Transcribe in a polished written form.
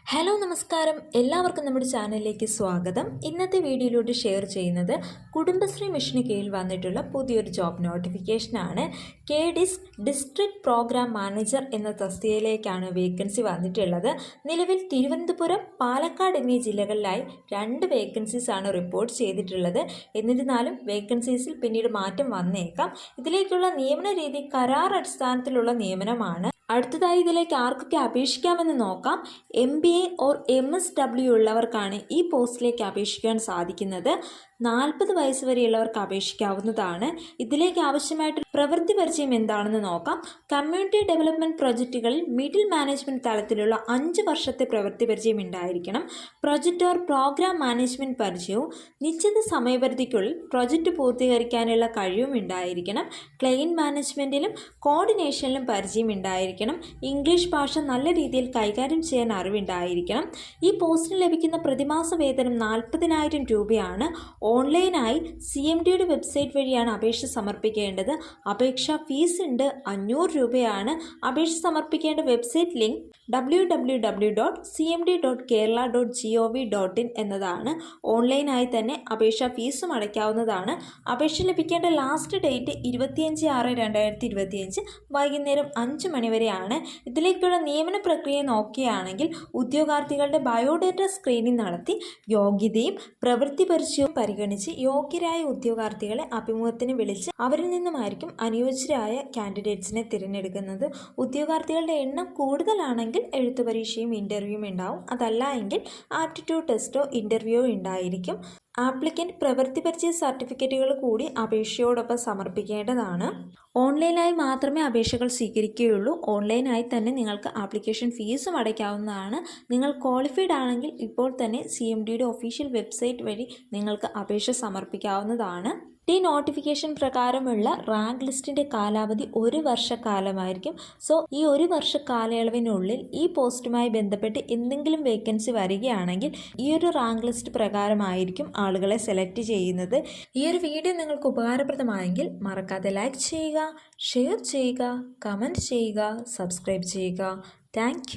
Hello നമസ്കാരം, എല്ലാവർക്കും നമ്മുടെ ചാനലിലേക്ക് സ്വാഗതം. ഇന്നത്തെ വീഡിയോയിലൂടെ ഷെയർ ചെയ്യുന്നത് കുടുംബശ്രീ മിഷന് കീഴിൽ വന്നിട്ടുള്ള പുതിയൊരു ജോബ് നോട്ടിഫിക്കേഷനാണ്. KDIS ഡിസ്ട്രിക്ട് പ്രോഗ്രാം മാനേജർ എന്ന തസ്തികയിലേക്കാണ് വേക്കൻസി വന്നിട്ടുള്ളത്. നിലവിൽ തിരുവനന്തപുരം, പാലക്കാട് എന്നീ ജില്ലകളിലായി 2 വേക്കൻസീസാണ് റിപ്പോർട്ട് ചെയ്തിട്ടുള്ളത്. എന്നിരുന്നാലും വേക്കൻസീസിൽ പിന്നീട് മാറ്റം വന്നേക്കാം. ഇതിലേക്കുള്ള നിയമന രീതി കരാർ അടിസ്ഥാനത്തിലുള്ള നിയമനമാണ്. അടുത്തതായി ഇതിലേക്ക് ആർക്കൊക്കെ അപേക്ഷിക്കാമെന്ന് നോക്കാം. MBA ഓർ MSW ഉള്ളവർക്കാണ് ഈ പോസ്റ്റിലേക്ക് അപേക്ഷിക്കാൻ സാധിക്കുന്നത്. 40 വയസ്സ് വരെയുള്ളവർക്ക് അപേക്ഷിക്കാവുന്നതാണ്. ഇതിലേക്ക് ആവശ്യമായിട്ട് പ്രവൃത്തി പരിചയം എന്താണെന്ന് നോക്കാം. കമ്മ്യൂണിറ്റി ഡെവലപ്മെൻറ്റ് പ്രൊജക്റ്റുകളിൽ മിഡിൽ മാനേജ്മെൻറ്റ് തലത്തിലുള്ള 5 വർഷത്തെ പ്രവൃത്തി പരിചയം ഉണ്ടായിരിക്കണം. പ്രൊജക്റ്റ് ഓർ പ്രോഗ്രാം മാനേജ്മെൻറ്റ് പരിചയവും നിശ്ചിത സമയപരിധിക്കുള്ളിൽ പ്രൊജക്റ്റ് പൂർത്തീകരിക്കാനുള്ള കഴിവും ഉണ്ടായിരിക്കണം. ക്ലയൻറ്റ് മാനേജ്മെൻറ്റിലും കോർഡിനേഷനിലും പരിചയം ഉണ്ടായിരിക്കണം. ഇംഗ്ലീഷ് ഭാഷ നല്ല രീതിയിൽ കൈകാര്യം ചെയ്യാൻ അറിവുണ്ടായിരിക്കണം. ഈ പോസ്റ്റിന് ലഭിക്കുന്ന പ്രതിമാസ വേതനം 40,000 രൂപയാണ്. ഓൺലൈനായി CMDയുടെ വെബ്സൈറ്റ് വഴിയാണ് അപേക്ഷ സമർപ്പിക്കേണ്ടത്. അപേക്ഷാ ഫീസ് ഉണ്ട്, 500 രൂപയാണ്. അപേക്ഷ സമർപ്പിക്കേണ്ട വെബ്സൈറ്റ് ലിങ്ക് www.cmd.kerala.gov.in എന്നതാണ്. ഓൺലൈനായി തന്നെ അപേക്ഷാ ഫീസും അടയ്ക്കാവുന്നതാണ്. അപേക്ഷ ലഭിക്കേണ്ട ലാസ്റ്റ് ഡേറ്റ് 25/6/2025 വൈകുന്നേരം 5 മണി വരെയാണ്. ഇതിലേക്കുള്ള നിയമന പ്രക്രിയ നോക്കുകയാണെങ്കിൽ ഉദ്യോഗാർത്ഥികളുടെ ബയോഡേറ്റ സ്ക്രീനിങ് നടത്തി യോഗ്യതയും പ്രവൃത്തി പരിചയവും പരിഗണിച്ച് യോഗ്യരായ ഉദ്യോഗാർത്ഥികളെ അഭിമുഖത്തിന് വിളിച്ച് അവരിൽ നിന്നുമായിരിക്കും അനുയോജ്യരായ കാൻഡിഡേറ്റ്സിനെ തിരഞ്ഞെടുക്കുന്നത്. ഉദ്യോഗാർത്ഥികളുടെ എണ്ണം കൂടുതലാണെങ്കിൽ എഴുത്തു പരീക്ഷയും ഇൻ്റർവ്യൂവും ഉണ്ടാവും. അതല്ല എങ്കിൽ ആപ്റ്റിറ്റ്യൂഡ് ടെസ്റ്റോ ഇൻ്റർവ്യൂവോ ഉണ്ടായിരിക്കും. ആപ്ലിക്കൻ്റ് പ്രവൃത്തി പരിചയ സർട്ടിഫിക്കറ്റുകൾ കൂടി അപേക്ഷയോടൊപ്പം സമർപ്പിക്കേണ്ടതാണ്. ഓൺലൈനായി മാത്രമേ അപേക്ഷകൾ സ്വീകരിക്കുകയുള്ളൂ. ഓൺലൈനായി തന്നെ നിങ്ങൾക്ക് ആപ്ലിക്കേഷൻ ഫീസും അടയ്ക്കാവുന്നതാണ്. നിങ്ങൾ ക്വാളിഫൈഡ് ആണെങ്കിൽ ഇപ്പോൾ തന്നെ CMDയുടെ ഒഫീഷ്യൽ വെബ്സൈറ്റ് വഴി നിങ്ങൾക്ക് അപേക്ഷ സമർപ്പിക്കാവുന്നതാണ്. ഈ നോട്ടിഫിക്കേഷൻ പ്രകാരമുള്ള റാങ്ക് ലിസ്റ്റിൻ്റെ കാലാവധി 1 വർഷക്കാലമായിരിക്കും. ഈ 1 വർഷ കാലയളവിനുള്ളിൽ ഈ പോസ്റ്റുമായി ബന്ധപ്പെട്ട് എന്തെങ്കിലും വേക്കൻസി വരികയാണെങ്കിൽ ഈ ഒരു റാങ്ക് ലിസ്റ്റ് പ്രകാരമായിരിക്കും ആളുകളെ സെലക്ട് ചെയ്യുന്നത്. ഈ ഒരു വീഡിയോ നിങ്ങൾക്ക് ഉപകാരപ്രദമായെങ്കിൽ മറക്കാതെ ലൈക്ക് ചെയ്യുക, ഷെയർ ചെയ്യുക, കമൻറ്റ് ചെയ്യുക, സബ്സ്ക്രൈബ് ചെയ്യുക. താങ്ക്